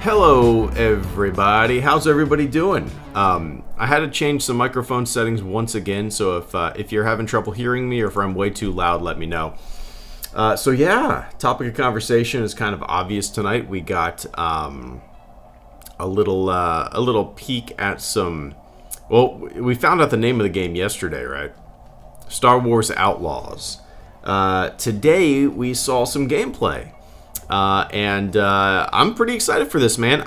Hello everybody, how's everybody doing? I had to change some microphone settings once again, so if you're having trouble hearing me or if I'm way too loud, let me know. So yeah, topic of conversation is kind of obvious tonight. We got a little peek at some. Well, we found out the name of the game yesterday, right? Star Wars Outlaws. Today we saw some gameplay. And I'm pretty excited for this, man.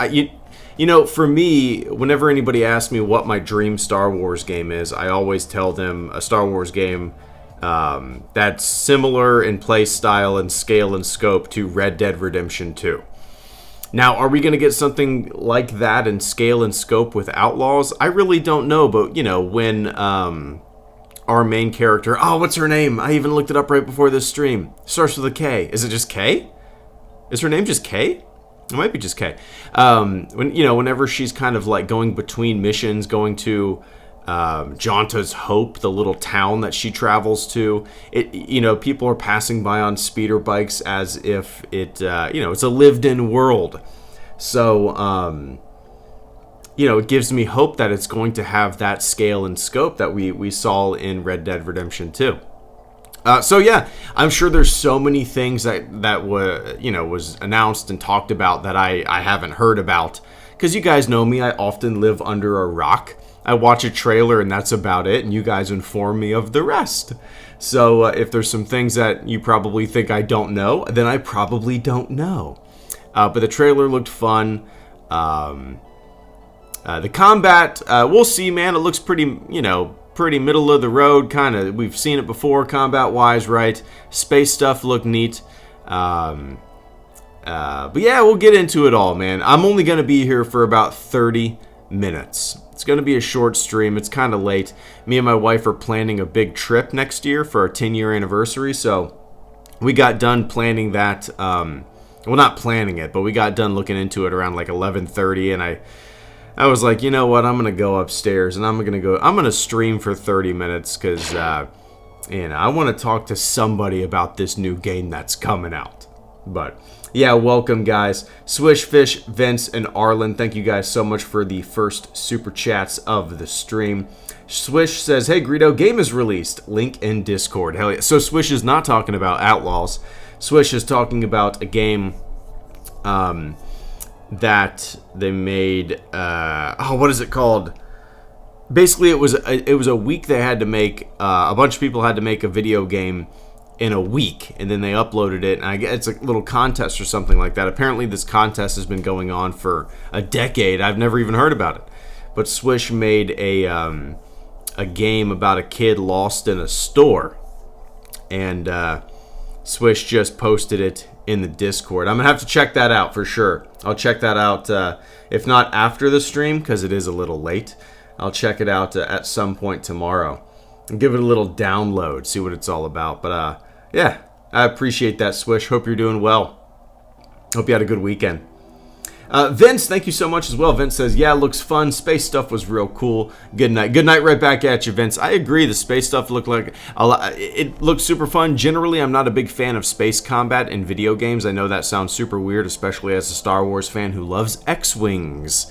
You know, for me, whenever anybody asks me what my dream Star Wars game is, I always tell them a Star Wars game that's similar in play style and scale and scope to Red Dead Redemption 2. Now, are we going to get something like that in scale and scope with Outlaws? I really don't know, but, you know, when our main character... Oh, what's her name? I even looked it up right before this stream. Starts with a K. Is it just K? Is her name just Kay? It might be just Kay. Whenever she's kind of like going between missions, going to Janta's Hope, the little town that she travels to, people are passing by on speeder bikes as if it's a lived-in world. So, it gives me hope that it's going to have that scale and scope that we saw in Red Dead Redemption 2. So yeah, I'm sure there's so many things that was announced and talked about that I haven't heard about. Because you guys know me, I often live under a rock. I watch a trailer and that's about it, and you guys inform me of the rest. So if there's some things that you probably think I don't know, then I probably don't know. But the trailer looked fun. The combat, we'll see, man. It looks pretty middle of the road, kind of. We've seen it before, combat wise, right? Space stuff looked neat. But yeah, we'll get into it all, man. I'm only going to be here for about 30 minutes. It's going to be a short stream. It's kind of late. Me and my wife are planning a big trip next year for our 10-year anniversary, so we got done planning that. Well, not planning it, but we got done looking into it around like 11:30, and I was like, you know what, I'm going to go upstairs and I'm going to stream for 30 minutes because, I want to talk to somebody about this new game that's coming out. But, yeah, welcome, guys. Swishfish, Vince, and Arlen, thank you guys so much for the first super chats of the stream. Swish says, hey, Greedo, game is released. Link in Discord. Hell yeah. So Swish is not talking about Outlaws. Swish is talking about a game, that they made, what is it called? Basically, it was a week they had to make, a bunch of people had to make a video game in a week, and then they uploaded it, and I guess it's a little contest or something like that. Apparently, this contest has been going on for a decade. I've never even heard about it. But Swish made a game about a kid lost in a store, and Swish just posted it in the Discord. I'm going to have to check that out for sure. I'll check that out, if not after the stream, because it is a little late. I'll check it out at some point tomorrow and give it a little download, see what it's all about. But, yeah, I appreciate that, Swish. Hope you're doing well. Hope you had a good weekend. Vince, thank you so much as well. Vince says, yeah, looks fun. Space stuff was real cool. Good night. Good night right back at you, Vince. I agree. The space stuff looked like a lot. It looked super fun. Generally, I'm not a big fan of space combat in video games. I know that sounds super weird, especially as a Star Wars fan who loves X-Wings.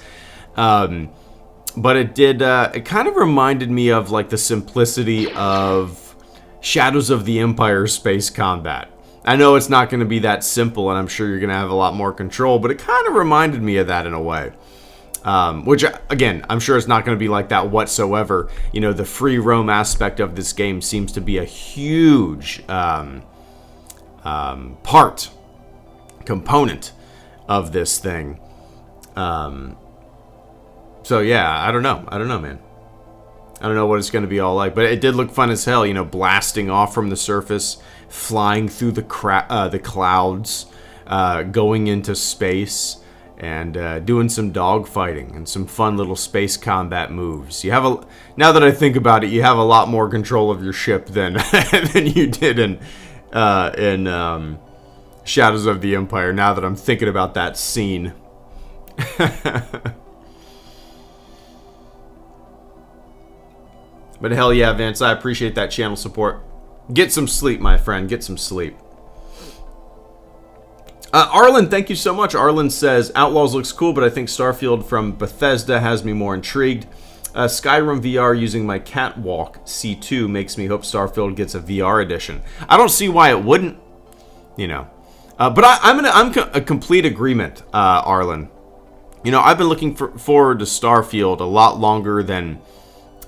But it did, it kind of reminded me of like the simplicity of Shadows of the Empire space combat. I know it's not going to be that simple, and I'm sure you're going to have a lot more control, but it kind of reminded me of that in a way. Which, again, I'm sure it's not going to be like that whatsoever. You know, the free roam aspect of this game seems to be a huge component of this thing. So, yeah, I don't know, man. I don't know what it's going to be all like, but it did look fun as hell, blasting off from the surface, flying through the clouds, going into space, and doing some dogfighting and some fun little space combat moves. Now that I think about it, you have a lot more control of your ship than you did in Shadows of the Empire. Now that I'm thinking about that scene. But hell yeah, Vince, I appreciate that channel support. Get some sleep, my friend. Get some sleep. Arlen, thank you so much. Arlen says, Outlaws looks cool, but I think Starfield from Bethesda has me more intrigued. Skyrim VR using my Catwalk C2 makes me hope Starfield gets a VR edition. I don't see why it wouldn't, you know. But I'm a complete agreement, Arlen. You know, I've been looking forward to Starfield a lot longer than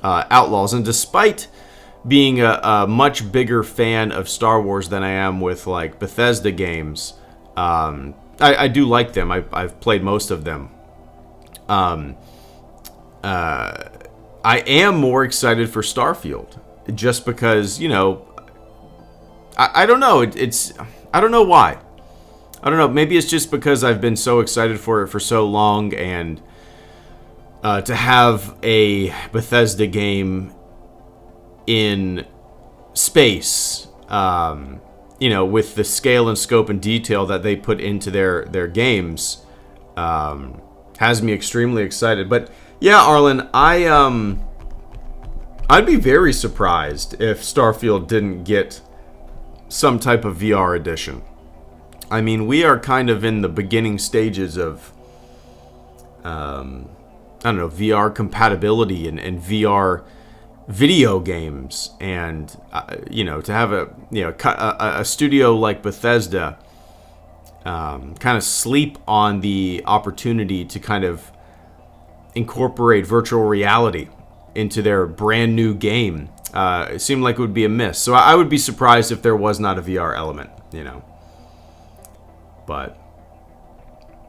Outlaws, and despite being a much bigger fan of Star Wars than I am with like Bethesda games, I do like them. I've played most of them. I am more excited for Starfield just because, you know, I don't know. I don't know why. I don't know. Maybe it's just because I've been so excited for it for so long, and to have a Bethesda game in space, you know, with the scale and scope and detail that they put into their games, has me extremely excited. But yeah, Arlen, I'd be very surprised if Starfield didn't get some type of VR edition. I mean, we are kind of in the beginning stages of, I don't know, VR compatibility and VR video games, and you know, to have a studio like Bethesda kind of sleep on the opportunity to kind of incorporate virtual reality into their brand new game, it seemed like it would be a miss. So I would be surprised if there was not a VR element, you know. But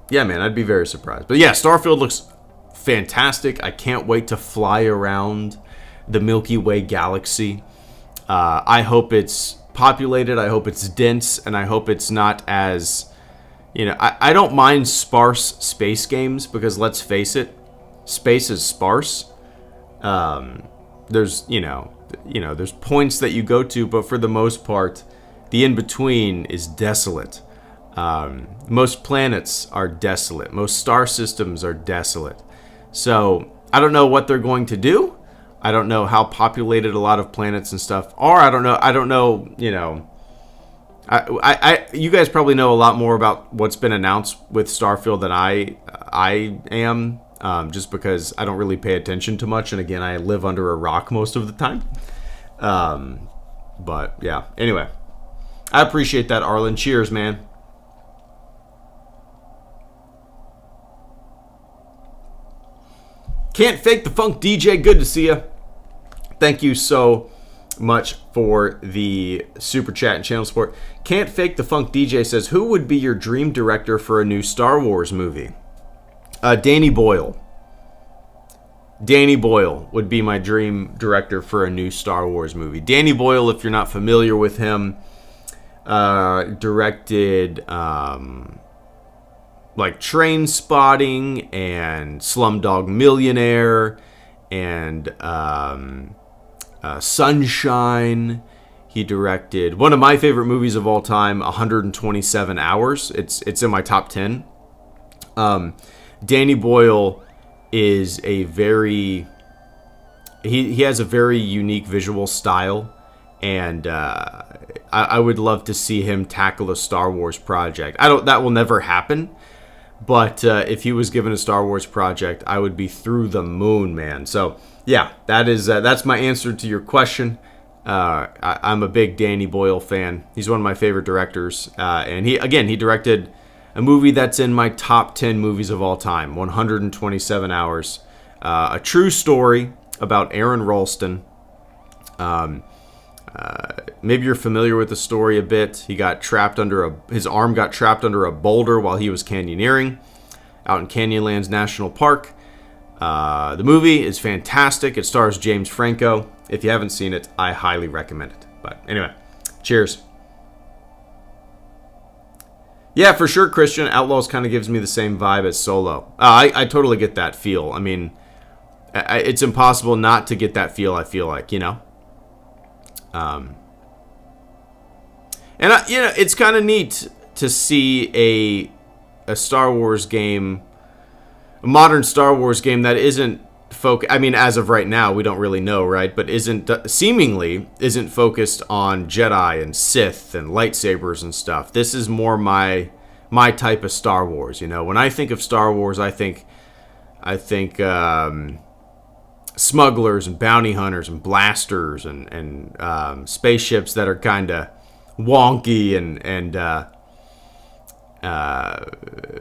yeah, man, I'd be very surprised. But yeah, Starfield looks fantastic. I can't wait to fly around the Milky Way galaxy. I hope it's populated. I hope it's dense, and I hope it's not as, you know, I don't mind sparse space games, because let's face it, space is sparse. There's there's points that you go to, but for the most part, the in-between is desolate. Most planets are desolate. Most star systems are desolate. So I don't know what they're going to do. I don't know how populated a lot of planets and stuff are. I don't know. You know, you guys probably know a lot more about what's been announced with Starfield than I am. Just because I don't really pay attention to much, and again, I live under a rock most of the time. But yeah. Anyway, I appreciate that, Arlen. Cheers, man. Can't Fake the Funk DJ, good to see you. Thank you so much for the super chat and channel support. Can't Fake the Funk DJ says, who would be your dream director for a new Star Wars movie? Danny Boyle. Danny Boyle would be my dream director for a new Star Wars movie. Danny Boyle, if you're not familiar with him, directed like Train Spotting and Slumdog Millionaire and Sunshine. He directed one of my favorite movies of all time, 127 Hours. It's in my top 10. Danny Boyle is he has a very unique visual style, and I would love to see him tackle a Star Wars project. That will never happen. But if he was given a Star Wars project, I would be through the moon, man. So yeah, that's my answer to your question. I'm a big Danny Boyle fan. He's one of my favorite directors, and he directed a movie that's in my top 10 movies of all time, 127 Hours, a true story about Aaron Ralston. Maybe you're familiar with the story a bit. He got trapped his arm got trapped under a boulder while he was canyoneering out in Canyonlands National Park. The movie is fantastic. It stars James Franco. If you haven't seen it, I highly recommend it. But anyway, cheers. Yeah, for sure, Christian. Outlaws kind of gives me the same vibe as Solo. I totally get that feel. I mean, it's impossible not to get that feel, I feel like, you know? And it's kind of neat to see a Star Wars game, a modern Star Wars game that isn't I mean, as of right now, we don't really know, right? But seemingly isn't focused on Jedi and Sith and lightsabers and stuff. This is more my my type of Star Wars. You know, when I think of Star Wars, I think smugglers and bounty hunters and blasters and spaceships that are kind of wonky and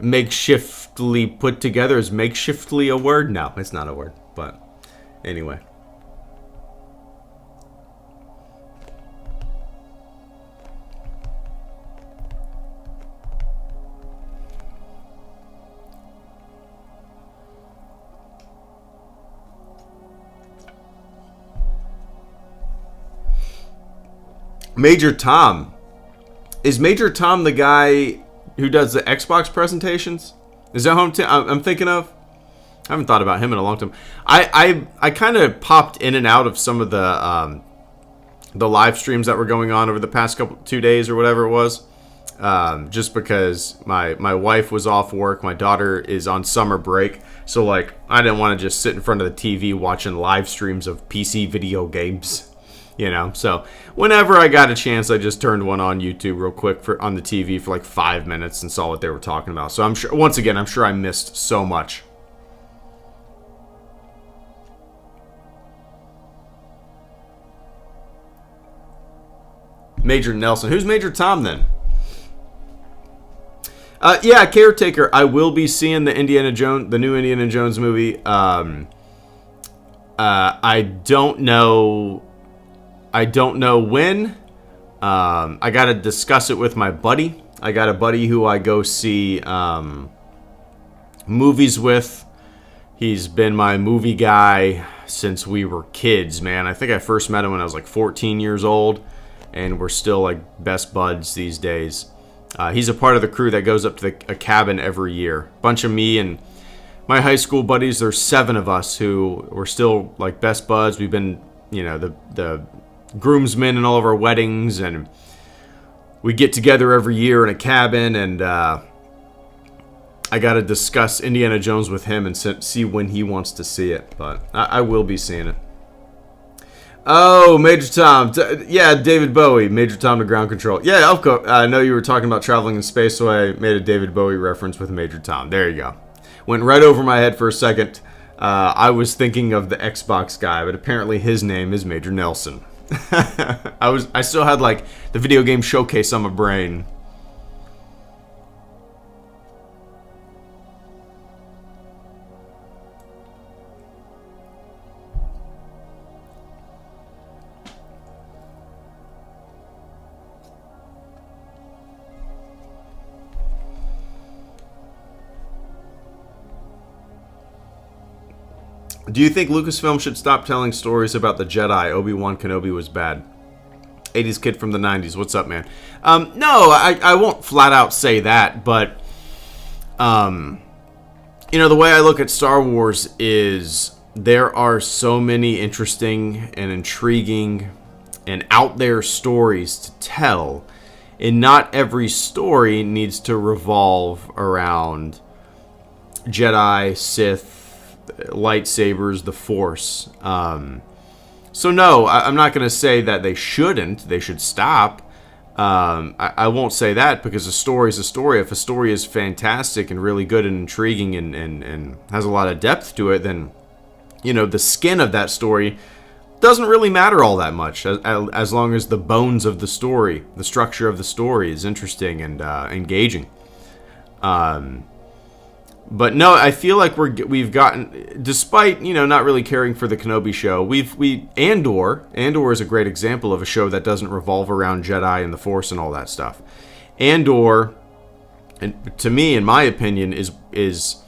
makeshiftly put together. Is makeshiftly a word? No, it's not a word. But anyway. Major Tom. Is Major Tom the guy who does the Xbox presentations? Is that who I'm thinking of? I haven't thought about him in a long time. I kind of popped in and out of some of the live streams that were going on over the past 2 days or whatever it was. Just because my wife was off work. My daughter is on summer break. So, like, I didn't want to just sit in front of the TV watching live streams of PC video games. You know, so whenever I got a chance, I just turned one on YouTube real quick on the TV for like 5 minutes and saw what they were talking about. So I'm sure, once again, I'm sure I missed so much. Major Nelson. Who's Major Tom then? Yeah, Caretaker. I will be seeing the new Indiana Jones movie. I don't know when. I got to discuss it with my buddy. I got a buddy who I go see movies with. He's been my movie guy since we were kids, man. I think I first met him when I was like 14 years old, and we're still like best buds these days. He's a part of the crew that goes up to a cabin every year. Bunch of me and my high school buddies. There's 7 of us who we're still like best buds. We've been, you know, the groomsmen in all of our weddings, and we get together every year in a cabin, and I got to discuss Indiana Jones with him and see when he wants to see it, but I will be seeing it. Oh, Major Tom. Yeah, David Bowie, Major Tom to Ground Control. Yeah, of course. I know you were talking about traveling in space, so I made a David Bowie reference with Major Tom. There you go. Went right over my head for a second. I was thinking of the Xbox guy, but apparently his name is Major Nelson. I still had like the video game showcase on my brain. Do you think Lucasfilm should stop telling stories about the Jedi? Obi-Wan Kenobi was bad. 80s kid from the 90s. What's up, man? No, I won't flat out say that, but you know, the way I look at Star Wars is there are so many interesting and intriguing and out there stories to tell, and not every story needs to revolve around Jedi, Sith, lightsabers, the Force. So no, I'm not going to say that they shouldn't. They should stop. I won't say that, because a story is a story. If a story is fantastic and really good and intriguing and has a lot of depth to it, then, you know, the skin of that story doesn't really matter all that much, as long as the bones of the story, the structure of the story is interesting and engaging. But no, I feel like we've gotten, despite, you know, not really caring for the Kenobi show, Andor is a great example of a show that doesn't revolve around Jedi and the Force and all that stuff. Andor, and to me, in my opinion, it's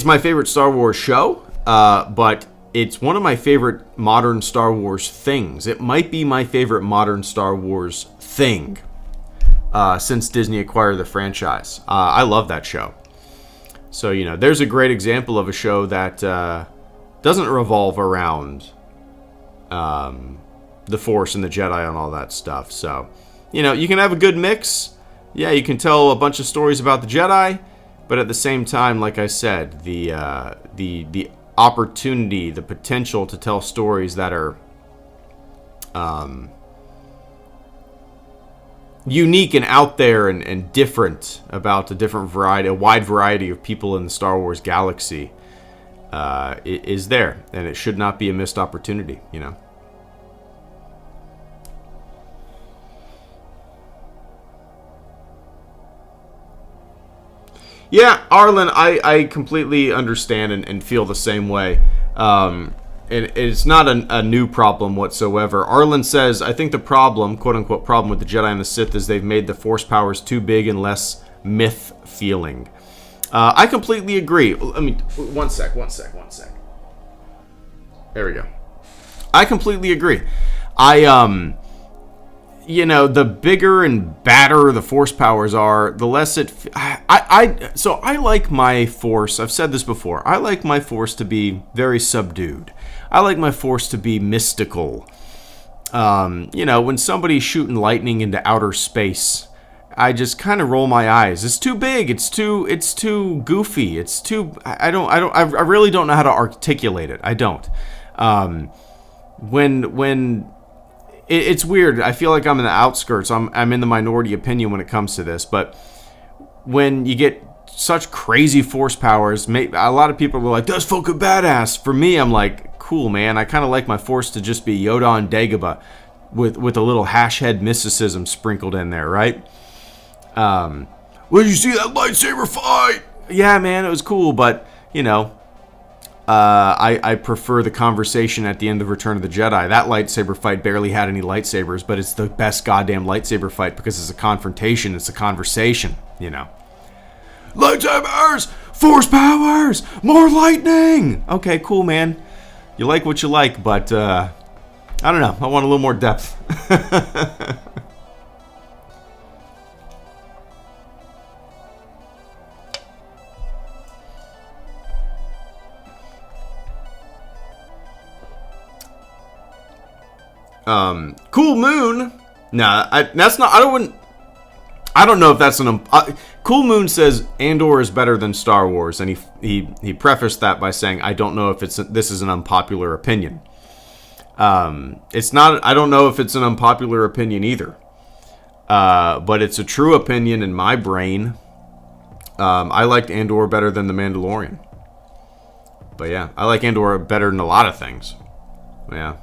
my favorite Star Wars show, but it's one of my favorite modern Star Wars things. It might be my favorite modern Star Wars thing. Since Disney acquired the franchise. I love that show. So, you know, there's a great example of a show that doesn't revolve around the Force and the Jedi and all that stuff. So, you know, you can have a good mix. Yeah, you can tell a bunch of stories about the Jedi, but at the same time, like I said, the opportunity, the potential to tell stories that are unique and out there and different about a wide variety of people in the Star Wars galaxy is there, and it should not be a missed opportunity, you know. Yeah, Arlen, I completely understand and feel the same way. And it's not a new problem whatsoever. Arlen says, I think the problem, quote-unquote problem, with the Jedi and the Sith is they've made the Force powers too big and less myth-feeling. I completely agree. Let me... One sec. There we go. I completely agree. You know, the bigger and badder the Force powers are, the less it... So I like my Force, I've said this before, I like my Force to be very subdued. I like my Force to be mystical. You know, when somebody's shooting lightning into outer space, I just kind of roll my eyes. It's too big, it's too goofy, it's too... I really don't know how to articulate it. I don't. It's weird. I feel like I'm in the outskirts. I'm in the minority opinion when it comes to this. But when you get such crazy Force powers, a lot of people are like, "That's fucking badass." For me, I'm like, cool, man. I kind of like my Force to just be Yoda on Dagobah with a little hash head mysticism sprinkled in there, right? Well, did you see that lightsaber fight? Yeah, man, it was cool, but you know. I prefer the conversation at the end of Return of the Jedi. That lightsaber fight barely had any lightsabers, but it's the best goddamn lightsaber fight because it's a confrontation, it's a conversation, you know. Lightsabers! Force powers! More lightning! Okay, cool, man. You like what you like, but, I don't know. I want a little more depth. Cool Moon. Nah, that's not. I don't know if that's an. Cool Moon says Andor is better than Star Wars, and he prefaced that by saying, "I don't know if this is an unpopular opinion." It's not. I don't know if it's an unpopular opinion either. But it's a true opinion in my brain. I liked Andor better than The Mandalorian. But yeah, I like Andor better than a lot of things. Yeah.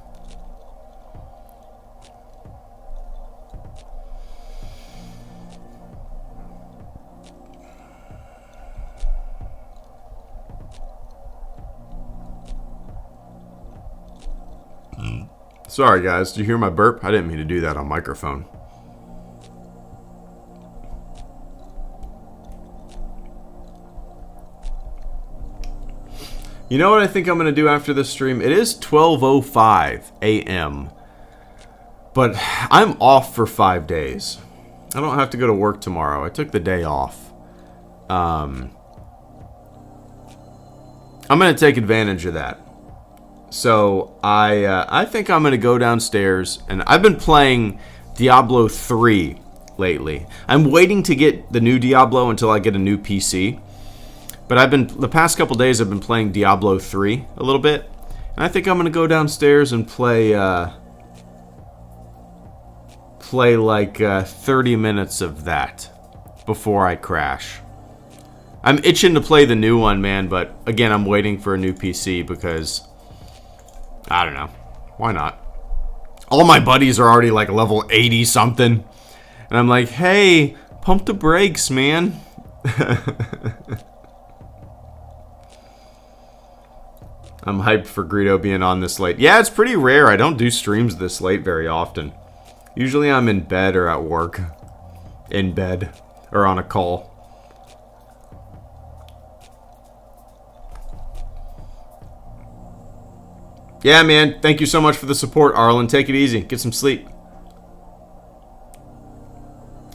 Sorry, guys. Did you hear my burp? I didn't mean to do that on microphone. You know what I think I'm going to do after this stream? It is 12:05 a.m. But I'm off for 5 days. I don't have to go to work tomorrow. I took the day off. I'm going to take advantage of that. So I think I'm going to go downstairs, and I've been playing Diablo 3 lately. I'm waiting to get the new Diablo until I get a new PC. But the past couple days I've been playing Diablo 3 a little bit. And I think I'm going to go downstairs and play like 30 minutes of that before I crash. I'm itching to play the new one, man, but again, I'm waiting for a new PC because I don't know. Why not? All my buddies are already like level 80 something. And I'm like, hey, pump the brakes, man. I'm hyped for Greedo being on this late. Yeah, it's pretty rare. I don't do streams this late very often. Usually I'm in bed or at work. In bed. Or on a call. Yeah, man. Thank you so much for the support, Arlen. Take it easy. Get some sleep.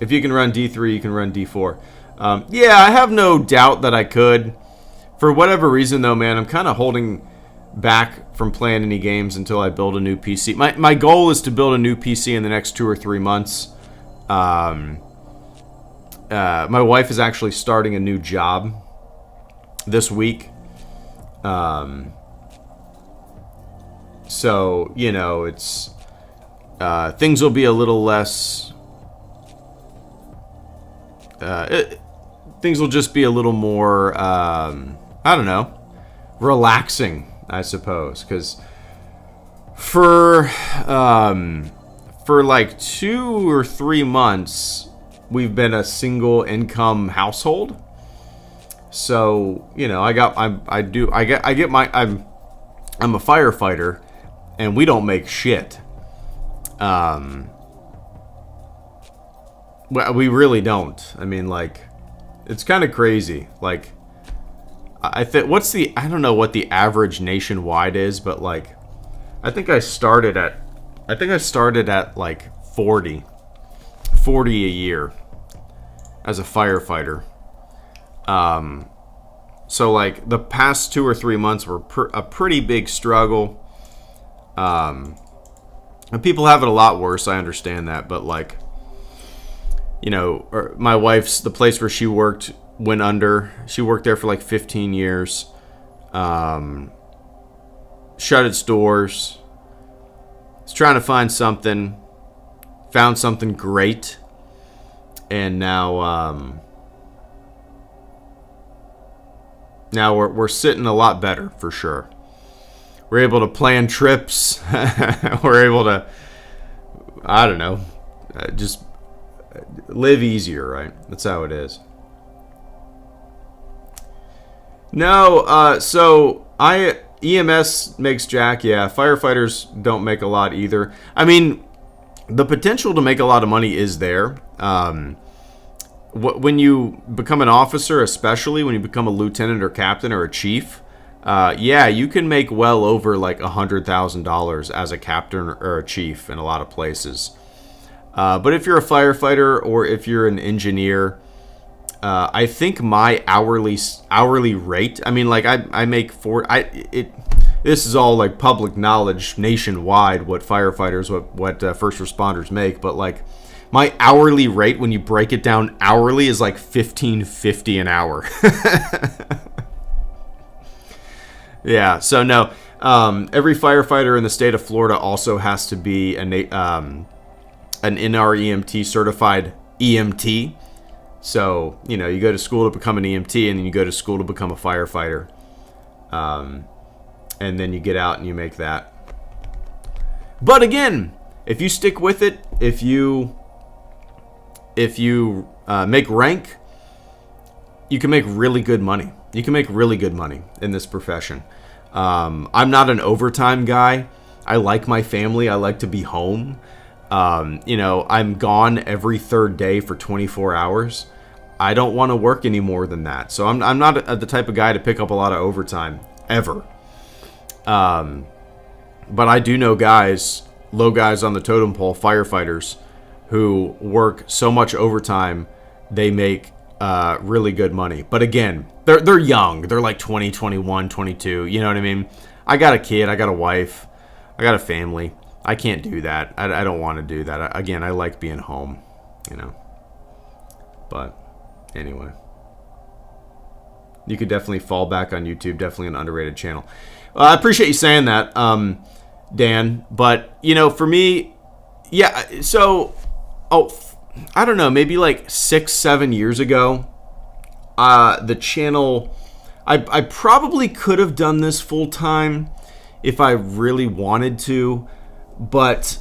If you can run D3, you can run D4. Yeah, I have no doubt that I could. For whatever reason, though, man, I'm kind of holding back from playing any games until I build a new PC. My goal is to build a new PC in the next 2 or 3 months. My wife is actually starting a new job this week. So, you know, it's things will be a little less things will just be a little more, I don't know, relaxing, I suppose. Because for like 2 or 3 months, we've been a single income household. So, you know, I'm a firefighter, and we don't make shit. We really don't. I mean, like, it's kind of crazy. Like, I don't know what the average nationwide is, but like, I think I started at like 40 a year as a firefighter. So like the past 2 or 3 months were a pretty big struggle. And people have it a lot worse. I understand that, but like, you know, my wife's, the place where she worked went under. She worked there for like 15 years. Shut its doors. Was trying to find something. Found something great. And now we're sitting a lot better, for sure. We're able to plan trips. We're able to, I don't know, just live easier, right? That's how it is. No, so EMS makes jack, yeah. Firefighters don't make a lot either. I mean, the potential to make a lot of money is there. When you become an officer, especially when you become a lieutenant or captain or a chief, yeah, you can make well over like $100,000 as a captain or a chief in a lot of places. But if you're a firefighter or if you're an engineer, I think my hourly rate, I mean, like I make this is all like public knowledge nationwide, what firefighters, what first responders make, but like my hourly rate, when you break it down hourly, is like $15.50 an hour. Yeah, so no, every firefighter in the state of Florida also has to be an NREMT certified EMT. So, you know, you go to school to become an EMT, and then you go to school to become a firefighter. And then you get out and you make that. But again, if you stick with it, if you make rank, you can make really good money. You can make really good money in this profession. I'm not an overtime guy. I like my family. I like to be home. You know, I'm gone every third day for 24 hours. I don't want to work any more than that. So I'm not the type of guy to pick up a lot of overtime, ever. But I do know guys, low guys on the totem pole, firefighters, who work so much overtime, they make really good money. But again, they're young. They're like 20, 21, 22. You know what I mean? I got a kid. I got a wife. I got a family. I can't do that. I don't want to do that. Again, I like being home, you know. But anyway, you could definitely fall back on YouTube. Definitely an underrated channel. I appreciate you saying that, Dan. But, you know, for me, yeah, so, I don't know, maybe like 6-7 years ago, the channel, I probably could have done this full time if I really wanted to. But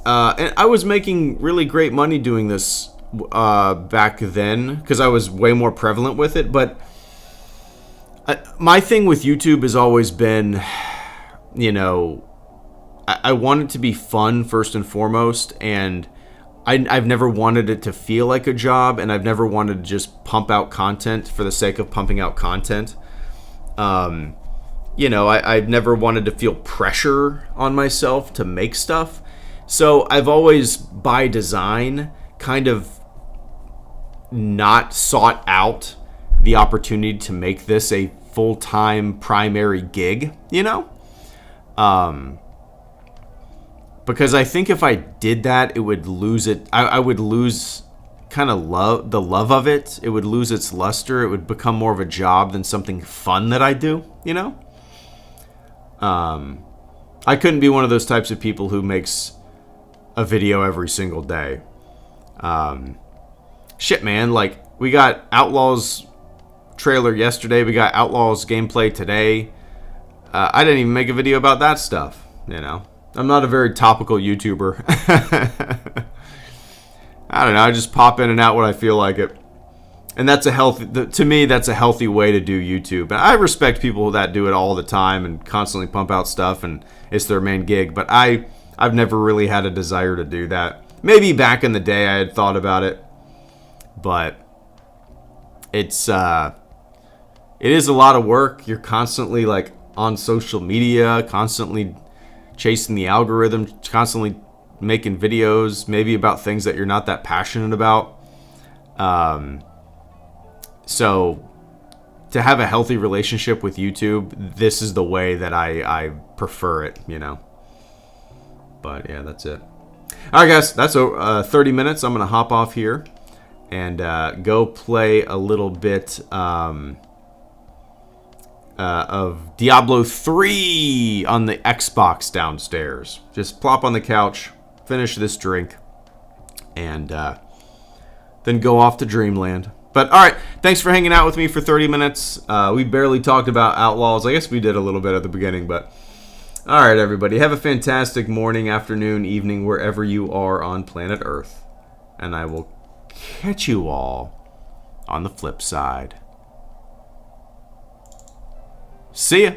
and I was making really great money doing this back then because I was way more prevalent with it. But my thing with YouTube has always been, you know, I want it to be fun first and foremost, and I've never wanted it to feel like a job, and I've never wanted to just pump out content for the sake of pumping out content. You know, I've never wanted to feel pressure on myself to make stuff. So I've always, by design, kind of not sought out the opportunity to make this a full-time primary gig, you know? Because I think if I did that, it would lose it. I would lose kind of the love of it. It would lose its luster. It would become more of a job than something fun that I do, you know? I couldn't be one of those types of people who makes a video every single day. shit, man. Like, we got Outlaws trailer yesterday. We got Outlaws gameplay today. I didn't even make a video about that stuff, you know. I'm not a very topical YouTuber. I don't know. I just pop in and out when I feel like it. And that's a healthy, to me, that's a healthy way to do YouTube. And I respect people that do it all the time and constantly pump out stuff and it's their main gig. But I've never really had a desire to do that. Maybe back in the day I had thought about it. But it is a lot of work. You're constantly like on social media, constantly chasing the algorithm, constantly making videos, maybe about things that you're not that passionate about. So to have a healthy relationship with YouTube, this is the way that I prefer it, you know. But yeah, that's it. All right, guys, that's 30 minutes. I'm going to hop off here and go play a little bit of Diablo 3 on the Xbox downstairs. Just plop on the couch, finish this drink, and then go off to Dreamland. But all right, thanks for hanging out with me for 30 minutes. We barely talked about Outlaws. I guess we did a little bit at the beginning, but all right, everybody. Have a fantastic morning, afternoon, evening, wherever you are on planet Earth. And I will catch you all on the flip side. See ya.